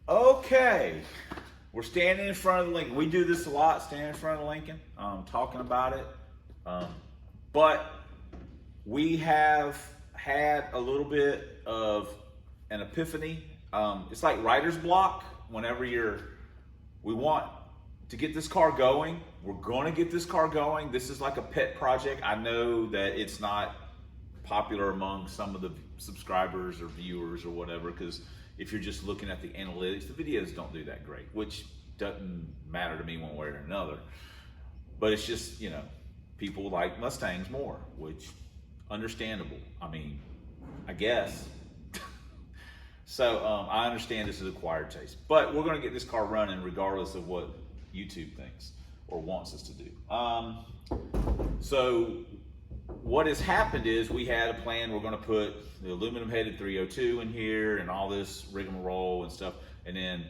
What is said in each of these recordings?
Okay, we're standing in front of the Lincoln. We do this a lot, standing in front of the Lincoln, talking about it. But we have had a little bit of an epiphany. It's like writer's block. Whenever we want to get this car going, we're going to get this car going. This is like a pet project. I know that it's not popular among some of the subscribers or viewers or whatever, because if you're just looking at the analytics, the videos don't do that great, which doesn't matter to me one way or another. But it's just, people like Mustangs more, which understandable. I mean, I guess. So I understand this is acquired taste, but we're going to get this car running regardless of what YouTube thinks or wants us to do. So what has happened is we had a plan. We're going to put the aluminum headed 302 in here and all this rigmarole and stuff. And then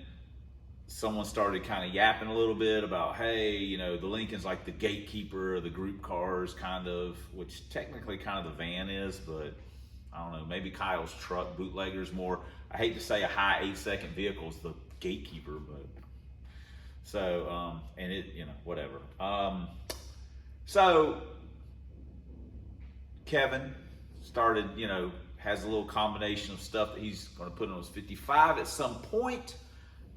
someone started kind of yapping a little bit about, hey, the Lincoln's like the gatekeeper of the group cars, kind of, which technically kind of the van is, but I don't know, maybe Kyle's truck bootlegger's more. I hate to say a high 8-second vehicle is the gatekeeper, but so, and it, whatever. So Kevin started, has a little combination of stuff that he's going to put on his 55 at some point,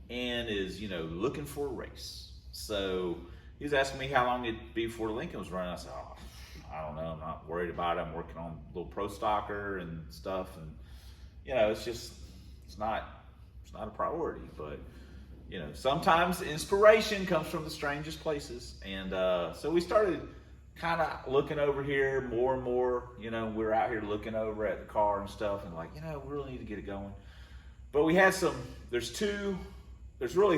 and is, looking for a race. So he was asking me how long it'd be before Lincoln was running. I said, I don't know. I'm not worried about it. I'm working on a little pro stocker and stuff, and it's not a priority. But sometimes inspiration comes from the strangest places, and so we started kind of looking over here more and more. We're out here looking over at the car and stuff, and like, we really need to get it going. But we had there's really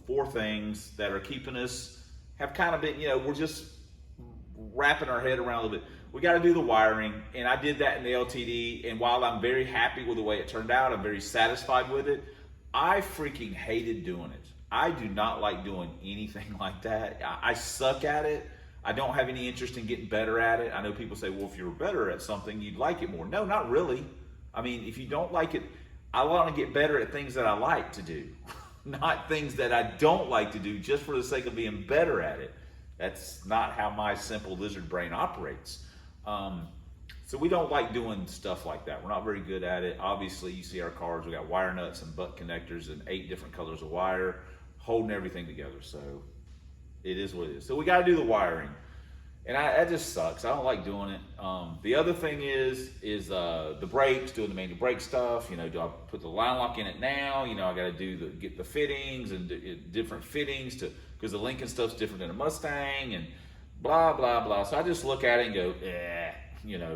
four things that are keeping us, have kind of been, we're just wrapping our head around a little bit. We got to do the wiring, and I did that in the LTD, and while I'm very happy with the way it turned out, I'm very satisfied with it, I freaking hated doing it. I do not like doing anything like that. I suck at it. I don't have any interest in getting better at it. I know people say, well, if you were better at something, you'd like it more. No, not really. I mean, if you don't like it, I want to get better at things that I like to do, not things that I don't like to do just for the sake of being better at it. That's not how my simple lizard brain operates. So we don't like doing stuff like that. We're not very good at it. Obviously, you see our cars, we got wire nuts and butt connectors and 8 different colors of wire holding everything together. So it is what it is. So we got to do the wiring. And that just sucks. I don't like doing it. The other thing is the brakes, doing the manual brake stuff. Do I put the line lock in it now? I got to get the fittings and different fittings because the Lincoln stuff's different than a Mustang and blah blah blah. So I just look at it and go,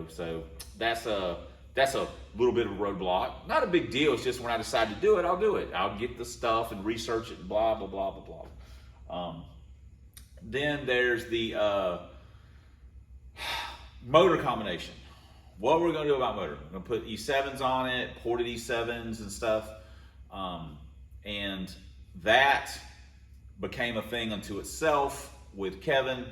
So that's a little bit of a roadblock. Not a big deal. It's just when I decide to do it, I'll do it. I'll get the stuff and research it and blah blah blah blah blah. Then there's the motor combination. What we're going to do about motor? We're going to put E7s on it, ported E7s and stuff. And that became a thing unto itself with Kevin.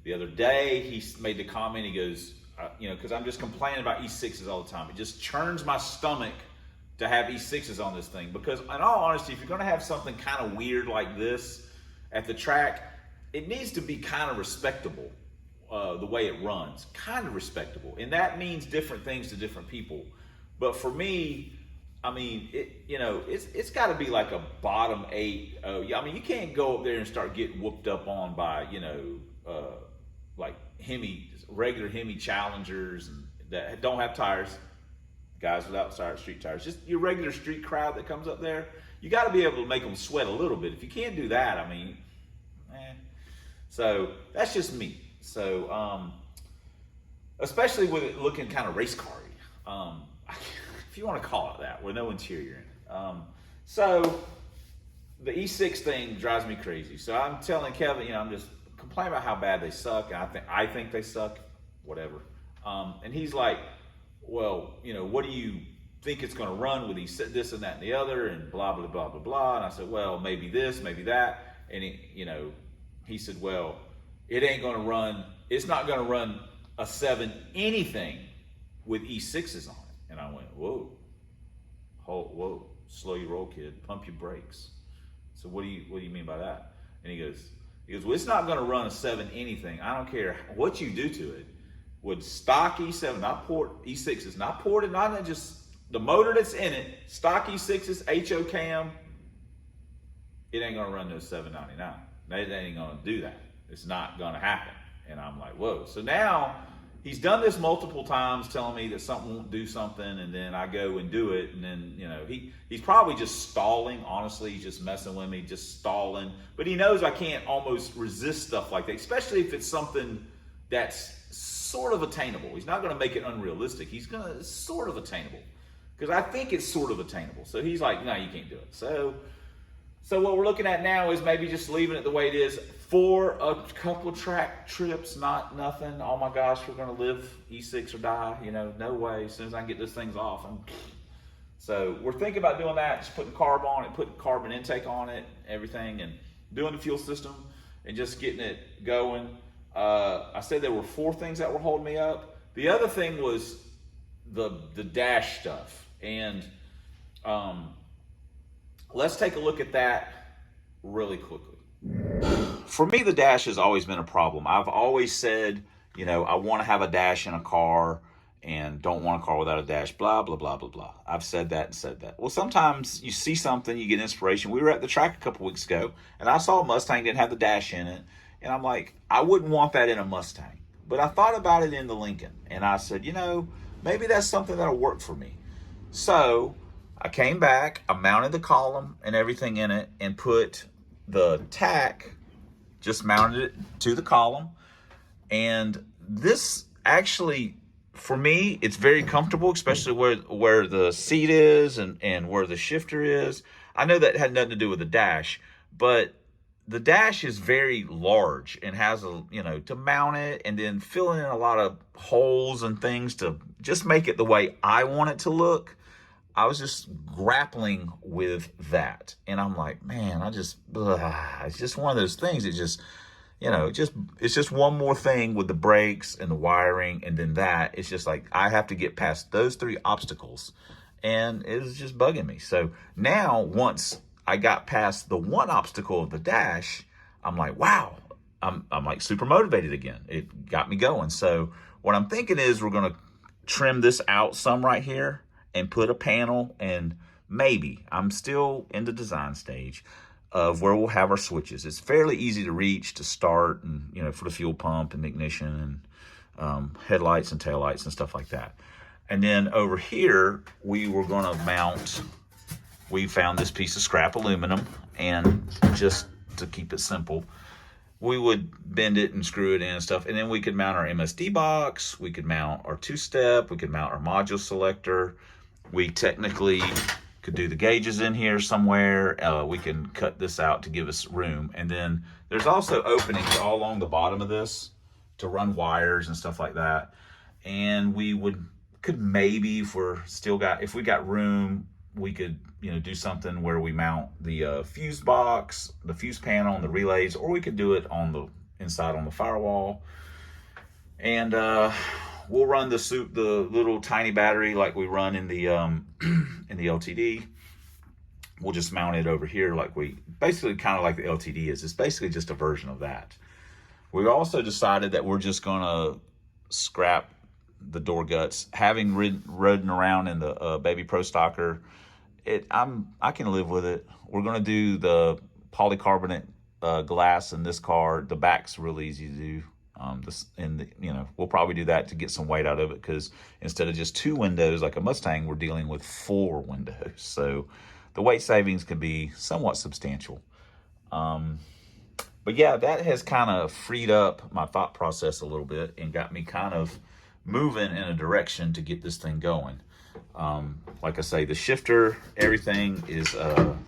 The other day, he made the comment, he goes, because I'm just complaining about E6s all the time. It just churns my stomach to have E6s on this thing. Because in all honesty, if you're going to have something kind of weird like this at the track, it needs to be kind of respectable. The way it runs, kind of respectable, and that means different things to different people. But for me, I mean, it's got to be like a bottom 8. I mean, you can't go up there and start getting whooped up on by like regular Hemi Challengers and that don't have tires, guys without street tires. Just your regular street crowd that comes up there. You got to be able to make them sweat a little bit. If you can't do that, I mean, So that's just me. So, especially with it looking kind of race car-y, if you want to call it that, with no interior in it. So the E6 thing drives me crazy. So I'm telling Kevin, I'm just complaining about how bad they suck. And I think they suck, whatever. And he's like, well, what do you think it's going to run with this and that and the other and blah, blah, blah, blah, blah. And I said, well, maybe this, maybe that. And he said, well, it's not going to run a 7 anything with E6s on it. And I went, whoa, whoa, slow your roll, kid. Pump your brakes. So what do you mean by that? And he goes, well, it's not going to run a 7 anything. I don't care what you do to it. With stock E7, not port E6s, not ported, not just the motor that's in it, stock E6s, HO cam, it ain't going to run no 799. It ain't going to do that. It's not going to happen. And I'm like, whoa. So now he's done this multiple times, telling me that something won't do something, and then I go and do it, and then, you know, he's probably just stalling. Honestly, he's just messing with me, just stalling. But he knows I can't almost resist stuff like that, especially if it's something that's sort of attainable. He's not going to make it unrealistic. He's going to sort of attainable, because I think it's sort of attainable. So he's like, no, you can't do it. So what we're looking at now is maybe just leaving it the way it is for a couple track trips, nothing. Oh my gosh, we're going to live E6 or die. You know, no way. As soon as I can get those things off. So we're thinking about doing that, just putting carb on it, putting carbon intake on it, everything, and doing the fuel system and just getting it going. I said there were 4 things that were holding me up. The other thing was the dash stuff. And let's take a look at that really quickly. For me, the dash has always been a problem. I've always said, you know, I want to have a dash in a car and don't want a car without a dash, blah, blah, blah, blah, blah. I've said that and said that. Well, sometimes you see something, you get inspiration. We were at the track a couple weeks ago, and I saw a Mustang didn't have the dash in it. And I'm like, I wouldn't want that in a Mustang. But I thought about it in the Lincoln, and I said, you know, maybe that's something that'll work for me. So I came back, I mounted the column and everything in it, and put the tack, just mounted it to the column. And this actually, for me, it's very comfortable, especially where the seat is and where the shifter is. I know that had nothing to do with the dash, but the dash is very large and has a, you know, to mount it and then fill in a lot of holes and things to just make it the way I want it to look. I was just grappling with that. And I'm like, man, it's just one of those things. It just, you know, it's just one more thing with the brakes and the wiring. And then that, it's just like, I have to get past those 3 obstacles. And it was just bugging me. So now, once I got past the one obstacle of the dash, I'm like, wow, I'm like super motivated again. It got me going. So what I'm thinking is we're going to trim this out some right here and put a panel, and maybe, I'm still in the design stage of where we'll have our switches. It's fairly easy to reach, to start, and, you know, for the fuel pump and ignition and headlights and taillights and stuff like that. And then over here, we were going to mount, we found this piece of scrap aluminum, and just to keep it simple, we would bend it and screw it in and stuff. And then we could mount our MSD box, we could mount our 2-step, we could mount our module selector. We technically could do the gauges in here somewhere. We can cut this out to give us room. And then there's also openings all along the bottom of this to run wires and stuff like that. And we could maybe, if we got room, we could, you know, do something where we mount the fuse box, the fuse panel, and the relays, or we could do it on the inside on the firewall. And we'll run the little tiny battery like we run in the LTD. We'll just mount it over here like basically kind of like the LTD is. It's basically just a version of that. We also decided that we're just gonna scrap the door guts. Having ridden around in the Baby Pro Stocker, I can live with it. We're gonna do the polycarbonate glass in this car. The back's really easy to do. We'll probably do that to get some weight out of it, because instead of just 2 windows like a Mustang, we're dealing with 4 windows. So the weight savings can be somewhat substantial. But yeah, that has kind of freed up my thought process a little bit and got me kind of moving in a direction to get this thing going. Like I say, the shifter, everything is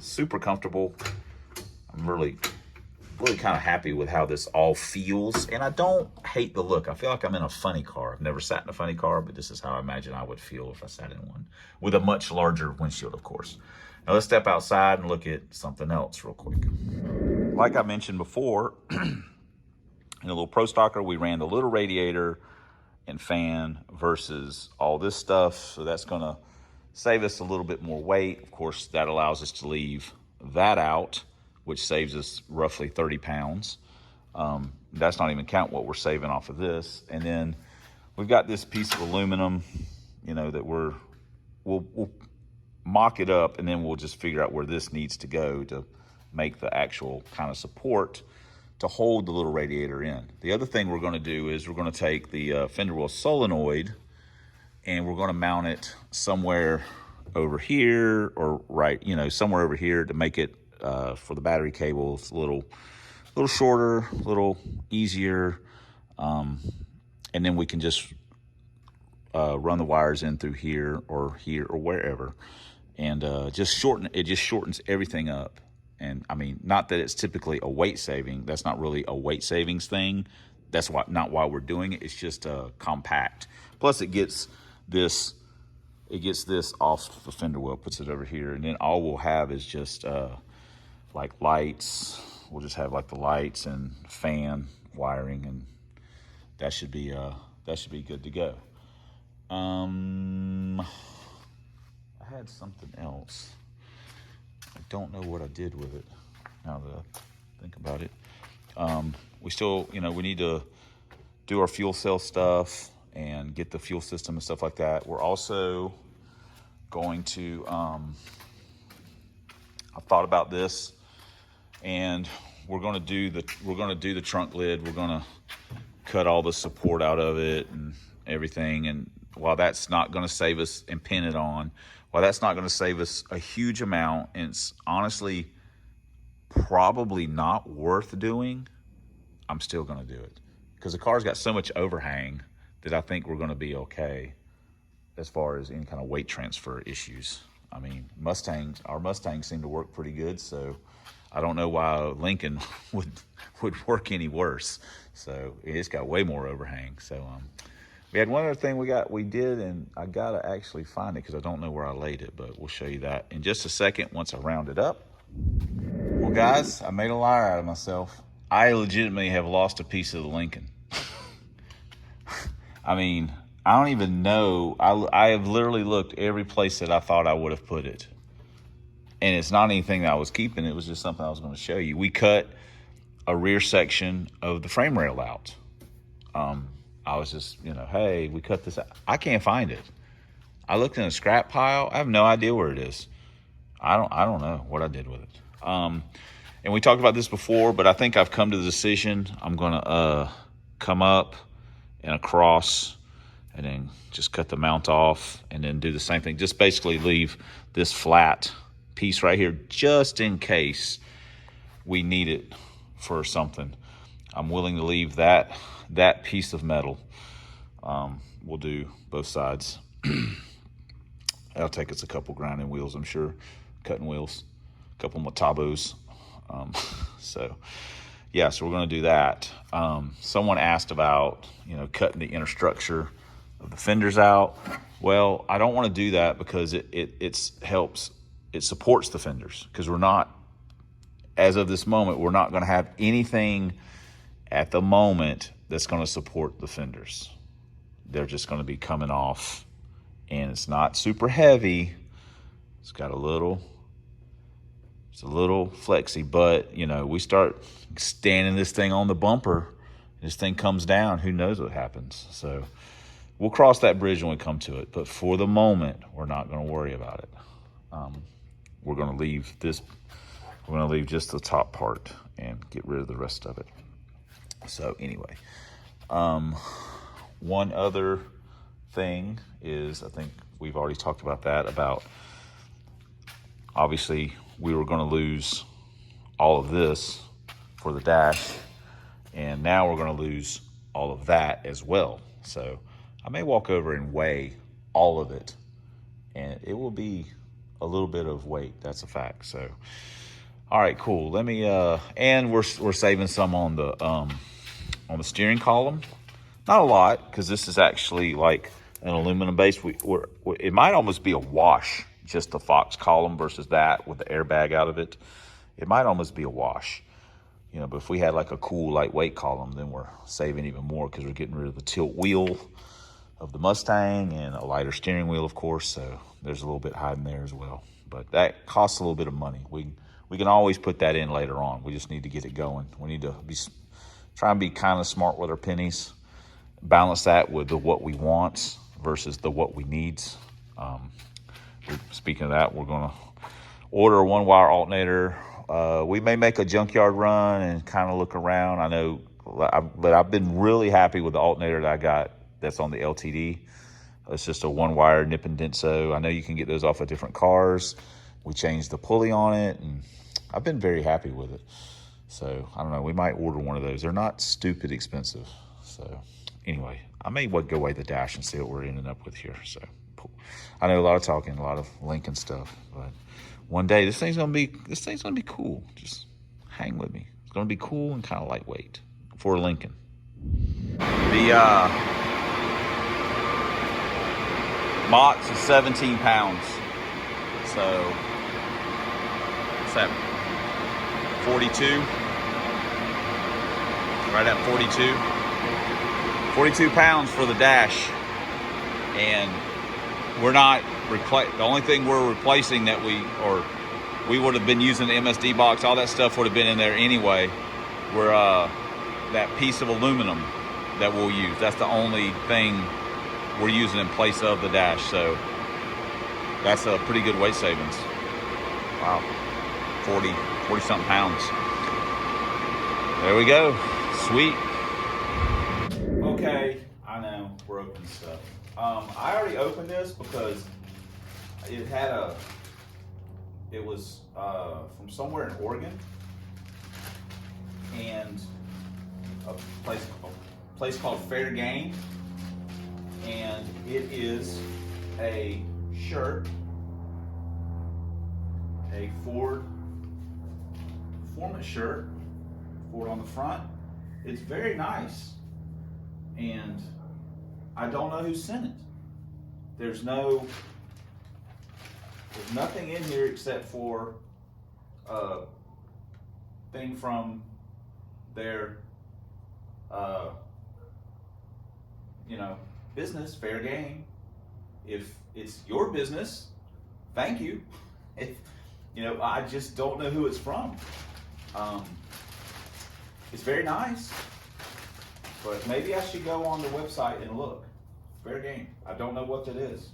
super comfortable. I'm really kind of happy with how this all feels, and I don't hate the look. I feel like I'm in a funny car. I've never sat in a funny car, but this is how I imagine I would feel if I sat in one, with a much larger windshield, of course. Now let's step outside and look at something else real quick. Like I mentioned before, in a little Pro Stocker, we ran the little radiator and fan versus all this stuff. So that's gonna save us a little bit more weight. Of course, that allows us to leave that out, which saves us roughly 30 pounds. That's not even count what we're saving off of this. And then we've got this piece of aluminum, you know, that we'll mock it up, and then we'll just figure out where this needs to go to make the actual kind of support to hold the little radiator in. The other thing we're going to do is we're going to take the fender well solenoid, and we're going to mount it somewhere over here, or right, you know, somewhere over here, to make it for the battery cables a little shorter, a little easier, and then we can just run the wires in through here or wherever, and just shortens everything up. And I mean, not that it's typically a weight saving. That's not really a weight savings thing. That's not why we're doing it. It's just compact. Plus, it gets this off the fender well, puts it over here, and then all we'll have is just like lights. We'll just have like the lights and fan wiring, and that should be good to go. I had something else. I don't know what I did with it now that I think about it. We still, you know, we need to do our fuel cell stuff and get the fuel system and stuff like that. We're also going to, I've thought about this, and we're going to do the trunk lid. We're going to cut all the support out of it and everything. And while that's not going to save us, and pin it on, while that's not going to save us a huge amount, and it's honestly probably not worth doing, I'm still going to do it, because the car's got so much overhang that I think we're going to be okay as far as any kind of weight transfer issues. I mean, our Mustangs seem to work pretty good, so I don't know why Lincoln would work any worse. So it's got way more overhang. So we had one other thing we did, and I gotta actually find it because I don't know where I laid it, but we'll show you that in just a second once I round it up. Well, guys, I made a liar out of myself. I legitimately have lost a piece of the Lincoln. I mean, I don't even know. I have literally looked every place that I thought I would have put it. And it's not anything that I was keeping. It was just something I was going to show you. We cut a rear section of the frame rail out. I was just, you know, hey, we cut this out. I can't find it. I looked in a scrap pile. I have no idea where it is. I don't know what I did with it. And we talked about this before, but I think I've come to the decision. I'm going to come up and across, and then just cut the mount off, and then do the same thing. Just basically leave this flat piece right here just in case we need it for something. I'm willing to leave that piece of metal. We'll do both sides. That'll take us a couple grinding wheels, I'm sure, cutting wheels, a couple Matabos. So we're going to do that. Someone asked about, you know, cutting the inner structure of the fenders out. Well, I don't want to do that because it supports the fenders, because we're not, as of this moment, we're not going to have anything at the moment that's going to support the fenders. They're just going to be coming off, and it's not super heavy. It's got a little flexy, but you know, we start standing this thing on the bumper, this thing comes down, who knows what happens. So we'll cross that bridge when we come to it, but for the moment, we're not going to worry about it. We're going to leave just the top part and get rid of the rest of it. So anyway, one other thing is, I think we've already talked about that, about obviously we were going to lose all of this for the dash, and now we're going to lose all of that as well. So I may walk over and weigh all of it, and it will be a little bit of weight. That's a fact. So, all right, cool. Let me, and we're saving some on the steering column. Not a lot, because this is actually like an aluminum base. It might almost be a wash, just the Fox column versus that with the airbag out of it. It might almost be a wash, you know. But if we had like a cool lightweight column, then we're saving even more, because we're getting rid of the tilt wheel of the Mustang and a lighter steering wheel, of course. So there's a little bit hiding there as well. But that costs a little bit of money. We can always put that in later on. We just need to get it going. We need to try and be kind of smart with our pennies. Balance that with the what we want versus the what we need. Speaking of that, we're going to order a one-wire alternator. We may make a junkyard run and kind of look around. I know, but I've been really happy with the alternator that I got that's on the LTD. It's just a one-wire nip and denso. I know you can get those off of different cars. We changed the pulley on it, and I've been very happy with it. So, I don't know. We might order one of those. They're not stupid expensive. So, anyway, I may go away the dash and see what we're ending up with here. So, I know a lot of talking, a lot of linking stuff, but one day this thing's gonna be cool. Just hang with me. It's gonna be cool and kind of lightweight for Lincoln. The box is 17 pounds. So what's that? 42. Right at 42. 42 pounds for the dash. And we're not the only thing we're replacing that we would have been using the MSD box, all that stuff would have been in there anyway. We're that piece of aluminum that we'll use. That's the only thing we're using in place of the dash. So that's a pretty good weight savings. Wow, 40 something pounds. There we go. Sweet. Okay, I know we're opening stuff. I already opened this because it was from somewhere in Oregon, and a place called Fair Game, and it is a shirt, a Ford performance shirt, Ford on the front. It's very nice, and I don't know who sent it. There's nothing in here except for a thing from their business, Fair Game. If it's your business, thank you. If I just don't know who it's from. It's very nice, but maybe I should go on the website and look. Fair Game. I don't know what that is.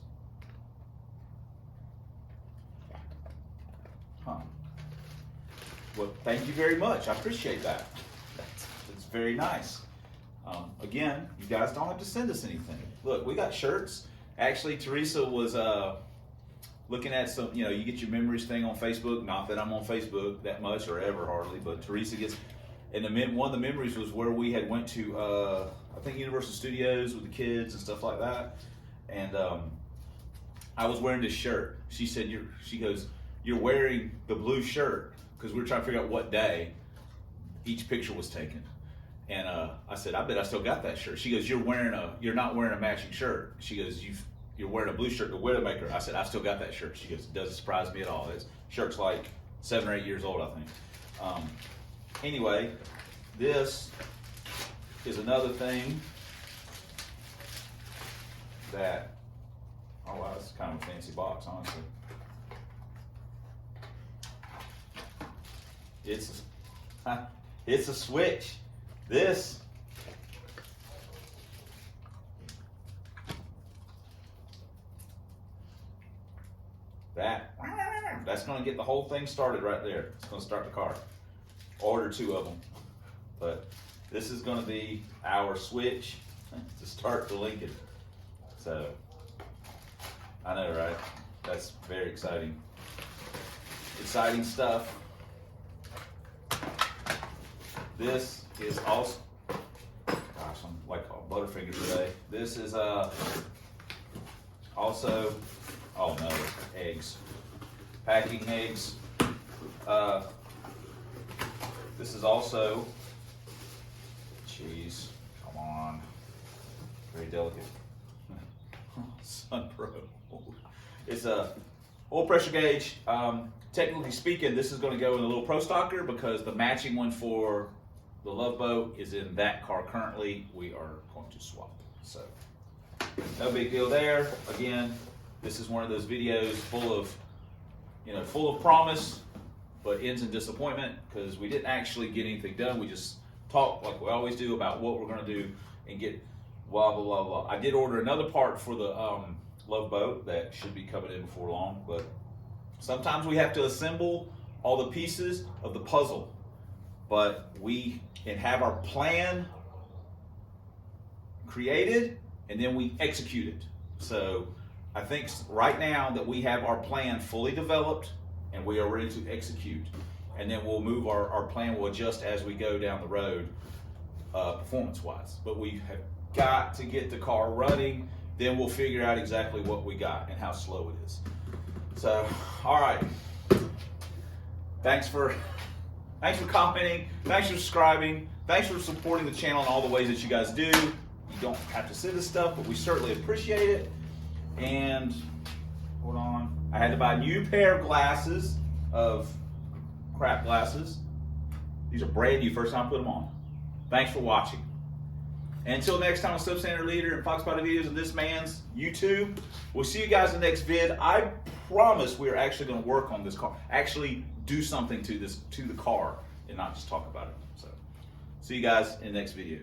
Huh. Well, thank you very much. I appreciate that. It's very nice. Again, you guys don't have to send us anything. Look, we got shirts. Actually, Teresa was looking at some, you get your memories thing on Facebook. Not that I'm on Facebook that much or ever hardly, but Teresa gets, and one of the memories was where we had went to, I think Universal Studios with the kids and stuff like that. And I was wearing this shirt. She said, she goes, "You're wearing the blue shirt," because we were trying to figure out what day each picture was taken. And I said, "I bet I still got that shirt." She goes, "You're not wearing a matching shirt." She goes, "You're wearing a blue shirt to Widowmaker." I said, "I still got that shirt." She goes, "It doesn't surprise me at all. This shirt's like 7 or 8 years old, I think." Anyway, this is another thing that, oh wow, that's kind of a fancy box, honestly. It's a switch. That's going to get the whole thing started right there. It's going to start the car. Order 2 of them. But this is going to be our switch to start the Lincoln. So, I know, right? That's very exciting. Exciting stuff. This is also, gosh, I'm like a Butterfinger today. This is also, oh no, eggs. Packing eggs. This is also, jeez, come on, very delicate. Sunpro. It's a oil pressure gauge. Technically speaking, this is going to go in a little Pro Stocker because the matching one for the LOVEBOAT is in that car currently. We are going to swap. So, no big deal there. Again, this is one of those videos full of promise, but ends in disappointment because we didn't actually get anything done. We just talked like we always do about what we're going to do and get blah, blah, blah, blah. I did order another part for the LOVEBOAT that should be coming in before long, but sometimes we have to assemble all the pieces of the puzzle, but we can have our plan created and then we execute it. So I think right now that we have our plan fully developed and we are ready to execute, and then we'll move our plan will adjust as we go down the road performance wise. But we have got to get the car running, then we'll figure out exactly what we got and how slow it is. So, all right. Thanks for commenting. Thanks for subscribing. Thanks for supporting the channel in all the ways that you guys do. You don't have to send us stuff, but we certainly appreciate it. And hold on, I had to buy a new pair of glasses, of crap glasses. These are brand new, first time I put them on. Thanks for watching. And until next time, I'm Substandard Leader and Fox Body Videos and this man's YouTube. We'll see you guys in the next vid. I promise we're actually going to work on this car, actually do something to the car, and not just talk about it. So, see you guys in the next video.